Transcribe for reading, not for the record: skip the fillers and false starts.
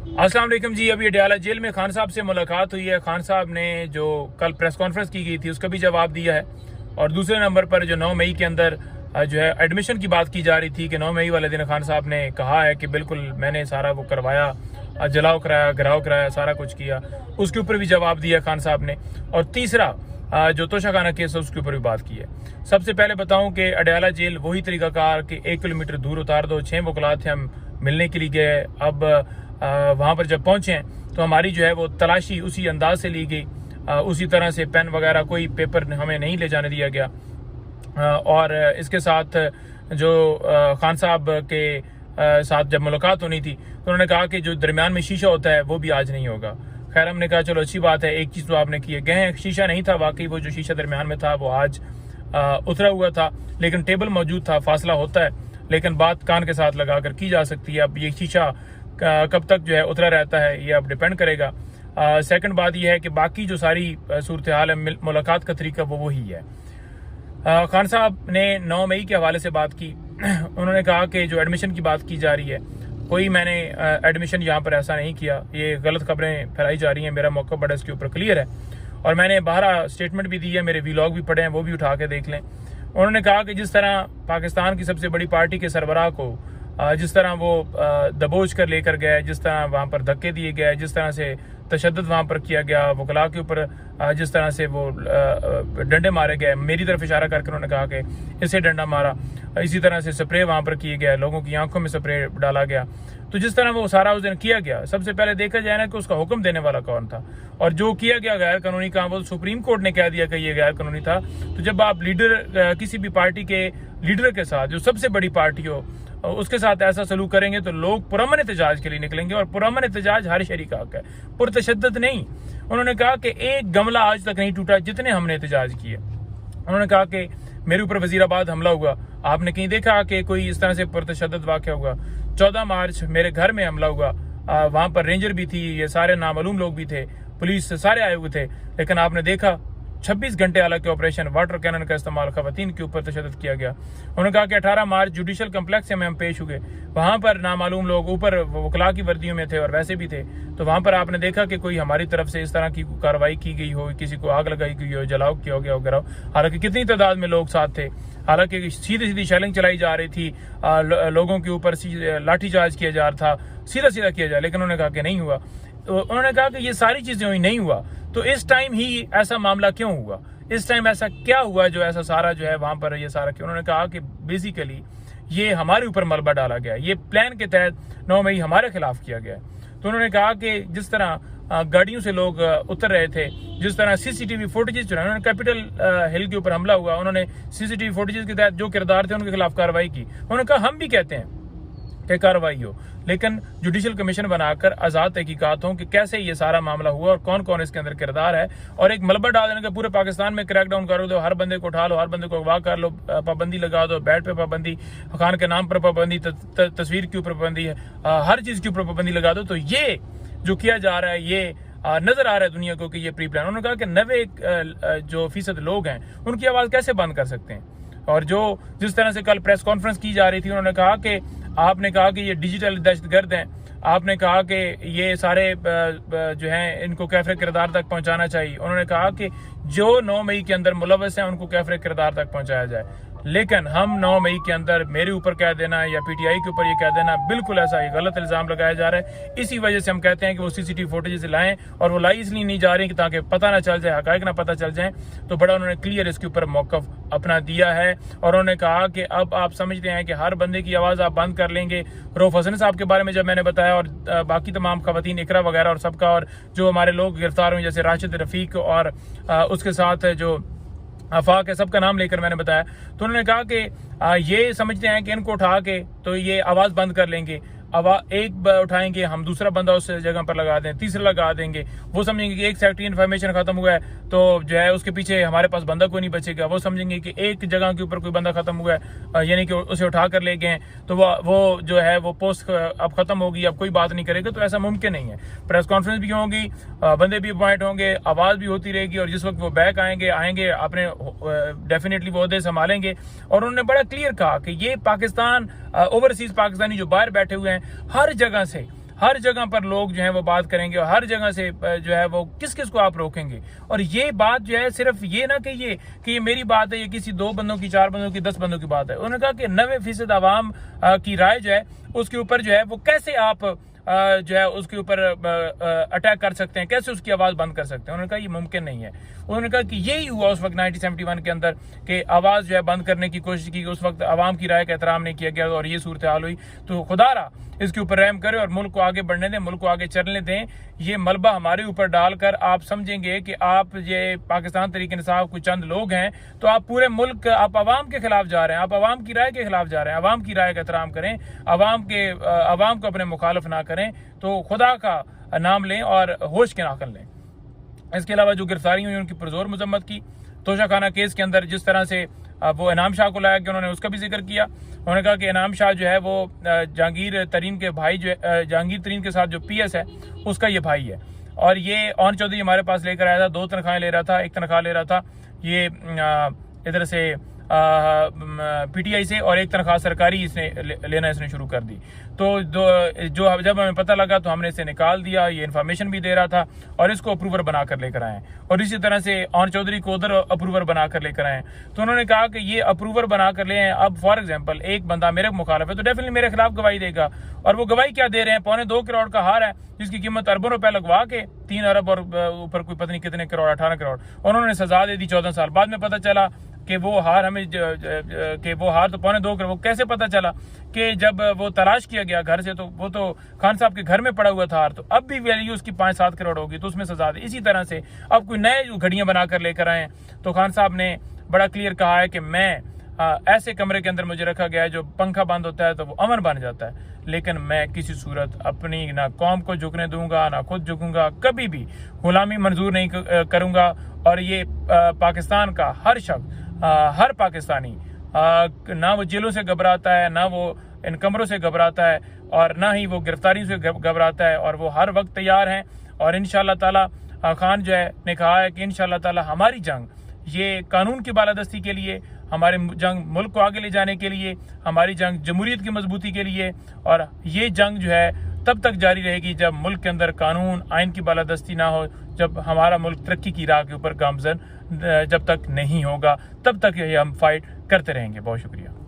अस्सलाम वालेकुम जी। अभी अडयाला जेल में खान साहब से मुलाकात हुई है। खान साहब ने जो कल प्रेस कॉन्फ्रेंस की गई थी उसका भी जवाब दिया है। और दूसरे नंबर पर जो 9 मई के अंदर जो है एडमिशन की बात की जा रही थी कि 9 मई वाले दिन खान साहब ने कहा है कि बिल्कुल मैंने सारा वो करवाया, जलाओ कराया, घराव कराया, सारा कुछ किया, उसके ऊपर भी जवाब दिया खान साहब ने। और तीसरा जो तोशाखाना केस है उसके ऊपर भी बात की है। सबसे पहले बताऊं कि अडयाला जेल वही तरीकाकार कि 1 किलोमीटर दूर उतार दो। 6 वकलात थे, हम मिलने के लिए गए। अब वहाँ पर जब पहुँचे तो हमारी जो है वो तलाशी उसी अंदाज से ली गई, उसी तरह से पेन वगैरह कोई पेपर हमें नहीं ले जाने दिया गया। और इसके साथ जो खान साहब के साथ जब मुलाकात होनी थी तो उन्होंने कहा कि जो दरमियान में शीशा होता है वो भी आज नहीं होगा। खैर हमने कहा चलो अच्छी बात है, एक चीज़ तो आपने किए गए हैं, शीशा नहीं था वाकई, वो जो शीशा दरमियान में था वो आज उतरा हुआ था, लेकिन टेबल मौजूद था। फासला होता है लेकिन बात कान के साथ लगा कर की जा सकती है। अब ये शीशा कब तक जो है उतरा रहता है ये अब डिपेंड करेगा। सेकंड बात यह है कि बाकी जो सारी सूरत हाल है, मुलाकात का तरीका वो वही है। खान साहब ने 9 मई के हवाले से बात की। उन्होंने कहा कि जो एडमिशन की बात की जा रही है, कोई मैंने एडमिशन यहाँ पर ऐसा नहीं किया, ये गलत खबरें फैलाई जा रही हैं, मेरा मौका बड़ा इसके ऊपर क्लियर है। और मैंने बाहर स्टेटमेंट भी दी है, मेरे व्लॉग भी पढ़े हैं, वो भी उठा के देख लें। उन्होंने कहा कि जिस तरह पाकिस्तान की सबसे बड़ी पार्टी के सरबराह को जिस तरह वो दबोच कर लेकर गए, जिस तरह वहाँ पर धक्के दिए गए, जिस तरह से तशद्दुद वहाँ पर किया गया, वकला के ऊपर जिस तरह से वो डंडे मारे गए, मेरी तरफ इशारा करके उन्होंने कहा कि इसे डंडा मारा, इसी तरह से स्प्रे वहाँ पर किए गए, लोगों की आंखों में स्प्रे डाला गया। तो जिस तरह वो सारा उस दिन किया गया, सबसे पहले देखा जाए ना कि उसका हुक्म देने वाला कौन था, और जो किया गया गैर कानूनी काम वो सुप्रीम कोर्ट ने कह दिया कि ये गैर कानूनी था। तो जब आप लीडर किसी भी पार्टी के लीडर के साथ, जो सबसे बड़ी पार्टी हो, उसके साथ ऐसा सलूक करेंगे तो लोग पुरअमन एहतजाज के लिए निकलेंगे, और पुरअमन एहतजाज हर शहरी का हक है, पुरतशद्दुद नहीं। उन्होंने कहा कि एक गमला आज तक नहीं टूटा जितने हमने एहतजाज किए। उन्होंने कहा कि मेरे ऊपर वजीराबाद हमला हुआ, आपने कहीं देखा कि कोई इस तरह से पुरतशद्दुद वाक़या हुआ? 14 मार्च मेरे घर में हमला हुआ, वहां पर रेंजर भी थी, ये सारे नामालूम लोग भी थे, पुलिस से सारे आए हुए थे, लेकिन आपने देखा 26 घंटे हालांकि ऑपरेशन वाटर कैनन का इस्तेमाल खवातीन के ऊपर तशद्दुद किया गया। उन्होंने कहा कि 18 मार्च जुडिशल कम्प्लेक्स में हम पेश हुए, वहां पर नामालूम लोग ऊपर वकला की वर्दियों में थे और वैसे भी थे, तो वहां पर आपने देखा कि कोई हमारी तरफ से इस तरह की कार्रवाई की गई हो, किसी को आग लगाई गई हो, जलाओ किया हो गया हो, गिराओ। हालांकि कितनी तादाद में लोग साथ थे, हालांकि सीधी सीधी शेलिंग चलाई जा रही थी, लोगों के ऊपर लाठीचार्ज किया जा रहा था, सीधा सीधा किया जाए, लेकिन उन्होंने कहा कि नहीं हुआ। तो उन्होंने कहा कि ये सारी चीजें हुई, नहीं हुआ तो इस टाइम ही ऐसा मामला क्यों हुआ, इस टाइम ऐसा क्या हुआ जो ऐसा सारा जो है वहां पर ये सारा क्यों? उन्होंने कहा कि बेसिकली ये हमारे ऊपर मलबा डाला गया, ये प्लान के तहत 9 मई हमारे खिलाफ किया गया। तो उन्होंने कहा कि जिस तरह गाड़ियों से लोग उतर रहे थे, जिस तरह सीसीटीवी फुटेजेस, उन्होंने कैपिटल हिल के ऊपर हमला हुआ, उन्होंने सीसीटीवी फुटेजेस के तहत जो किरदार थे उनके खिलाफ कार्रवाई की। उन्होंने कहा हम भी कहते हैं कि कार्रवाई हो, लेकिन जुडिशल कमीशन बनाकर आजाद तहकीकात हो कि कैसे ये सारा मामला हुआ और कौन कौन इसके अंदर किरदार है, और एक मलबा डाल देने का पूरे पाकिस्तान में क्रैकडाउन कर दो, हर बंदे को उठा लो, हर बंदे को अगवा कर लो, पाबंदी लगा दो, बैट पे पाबंदी, खान के नाम पर पाबंदी, तस्वीर के ऊपर पाबंदी है, हर चीज के ऊपर पाबंदी लगा दो। तो ये जो किया जा रहा है ये नजर आ रहा है दुनिया को कि ये प्री प्लान। उन्होंने कहा कि 90% लोग हैं उनकी आवाज कैसे बंद कर सकते हैं। और जो जिस तरह से कल प्रेस कॉन्फ्रेंस की जा रही थी, उन्होंने कहा कि आपने कहा कि ये डिजिटल दहशतगर्द हैं, आपने कहा कि ये सारे जो हैं इनको कैफरे किरदार तक पहुंचाना चाहिए। उन्होंने कहा कि जो 9 मई के अंदर मुलव्वस हैं उनको कैफरे किरदार तक पहुंचाया जाए, लेकिन हम 9 मई के अंदर मेरे ऊपर कह देना या पीटीआई के ऊपर ये कह देना, बिल्कुल ऐसा ये गलत इल्जाम लगाया जा रहा है। इसी वजह से हम कहते हैं कि वो सीसीटीवी फुटेज लाएं, और वो लाई इसलिए नहीं जा रही कि ताकि पता ना चल जाए, हकायक ना पता चल जाए। तो बड़ा उन्होंने क्लियर इसके ऊपर मौकफ अपना दिया है, और उन्होंने कहा कि अब आप समझते हैं कि हर बंदे की आवाज आप बंद कर लेंगे। रऊफ हसन साहब के बारे में जब मैंने बताया, और बाकी तमाम खवातीन, इकरा वगैरह और सबका, और जो हमारे लोग गिरफ्तार हुए जैसे राशिद रफीक और उसके साथ जो आफाक है, सबका नाम लेकर मैंने बताया, तो उन्होंने कहा कि ये समझते हैं कि इनको उठा के तो ये आवाज बंद कर लेंगे, एक उठाएंगे हम, दूसरा बंदा उस जगह पर लगा दें, तीसरा लगा देंगे, वो समझेंगे कि एक सेक्टरी इन्फॉर्मेशन खत्म हुआ है तो जो है उसके पीछे हमारे पास बंदा कोई नहीं बचेगा, वो समझेंगे कि एक जगह के ऊपर कोई बंदा खत्म हुआ है यानी कि उसे उठा कर ले गए तो वो जो है वो पोस्ट अब खत्म होगी, अब कोई बात नहीं करेगा। तो ऐसा मुमकिन नहीं है। प्रेस कॉन्फ्रेंस भी होगी, बंदे भी अपॉइंट होंगे, आवाज भी होती रहेगी, और जिस वक्त वो बैक आएंगे अपने डेफिनेटली वो ओहदे संभालेंगे। और उन्होंने बड़ा क्लियर कहा कि ये पाकिस्तान, ओवरसीज पाकिस्तानी जो बाहर बैठे हुए हैं, हर हर जगह पर लोग जो है वो बात करेंगे और हर जगह से जो है वो किस किस को आप रोकेंगे। और ये बात जो है सिर्फ ये ना कहिए कि ये मेरी बात है, ये किसी 2 बंदों की, 4 बंदों की, 10 बंदों की बात है। उन्होंने कहा कि 90% आवाम की राय जो है उसके ऊपर जो है वो कैसे आप जो है उसके ऊपर अटैक कर सकते हैं, कैसे उसकी आवाज बंद कर सकते हैं। उन्होंने कहा ये मुमकिन नहीं है। उन्होंने कहा कि यही हुआ उस वक्त 1971 के अंदर कि आवाज जो है बंद करने की कोशिश की, उस वक्त आवाम की राय का एहतराम नहीं किया गया और ये सूरत हाल हुई। तो खुदारा इसके ऊपर रहम करे और मुल्क को आगे बढ़ने दें, मुल्क को आगे चलने दें। ये मलबा हमारे ऊपर डालकर आप समझेंगे कि आप ये पाकिस्तान तहरीक इंसाफ कुछ चंद लोग हैं, तो आप पूरे मुल्क, आप आवाम के खिलाफ जा रहे हैं, आप आवाम की राय के खिलाफ जा रहे हैं। आवाम की राय का एहतराम करें, आवाम को अपने मुखालिफ ना करें, तो खुदा का नाम लें और होश के नाखन लें। इसके अलावा जो गिरफ्तारी हुई उनकी पुरजोर मजम्मत की। तोशाखाना केस के अंदर जिस तरह से वो इनाम शाह को लाया गया, उन्होंने उसका भी जिक्र किया। उन्होंने कहा कि इनाम शाह जो है वो जहांगीर तरीन के भाई, जो जहांगीर तरीन के साथ जो PS है उसका ये भाई है। और ये ऑन चौधरी हमारे पास लेकर आया था, 2 तनख्वाहें ले रहा था, 1 तनख्वाह ले रहा था ये इधर से PTI से, और 1 तनख्वाह सरकारी लेना इसने शुरू कर दी। तो जो जब हमें पता लगा तो हमने इसे निकाल दिया। ये इन्फॉर्मेशन भी दे रहा था और इसको अप्रूवर बनाकर लेकर आए, और इसी तरह से ऑन चौधरी को उधर अप्रूवर बनाकर लेकर आए। तो उन्होंने कहा कि ये अप्रूवर बनाकर ले आए। अब फॉर एग्जाम्पल एक बंदा मेरे मुखालिफ है तो डेफिनेटली मेरे खिलाफ गवाही देगा, और वो गवाही क्या दे रहे हैं, 2.25 करोड़ का हार है जिसकी कीमत अरबों रुपए लगवा के 3 अरब और ऊपर कोई पता नहीं कितने करोड़, 18 करोड़, उन्होंने सजा दे दी 14 साल। बाद में पता चला कि वो हार हमें कि वो हार तो 2.25 करोड़, वो कैसे पता चला कि जब वो तलाश किया गया घर से तो वो तो खान साहब के घर में पड़ा हुआ था हार, तो अब भी वैल्यू उसकी 5-7 करोड़ होगी, तो उसमें सजा दे। इसी तरह से अब कोई नए घड़ियां बनाकर लेकर आए, तो खान साहब ने बड़ा क्लियर कहा है कि मैं ऐसे कमरे के अंदर मुझे रखा गया है जो पंखा बंद होता है तो वो अमन बन जाता है, लेकिन मैं किसी सूरत अपनी ना कौम को झुकने दूंगा ना खुद झुकूंगा, कभी भी गुलामी मंजूर नहीं करूंगा। और ये पाकिस्तान का हर शख्स, हर पाकिस्तानी, ना वो जेलों से घबराता है, ना वो इन कमरों से घबराता है, और ना ही वो गिरफ्तारी से घबराता है, और वो हर वक्त तैयार हैं। और इंशाअल्लाह ताला खान जो है ने कहा है कि इंशाअल्लाह ताला हमारी जंग ये कानून की बालादस्ती के लिए, हमारे जंग मुल्क को आगे ले जाने के लिए, हमारी जंग जमहूरियत की मजबूती के लिए, और ये जंग जो है तब तक जारी रहेगी जब मुल्क के अंदर कानून आइन की बालादस्ती ना हो, जब हमारा मुल्क तरक्की की राह के ऊपर गामजन जब तक नहीं होगा, तब तक ये हम फाइट करते रहेंगे। बहुत शुक्रिया।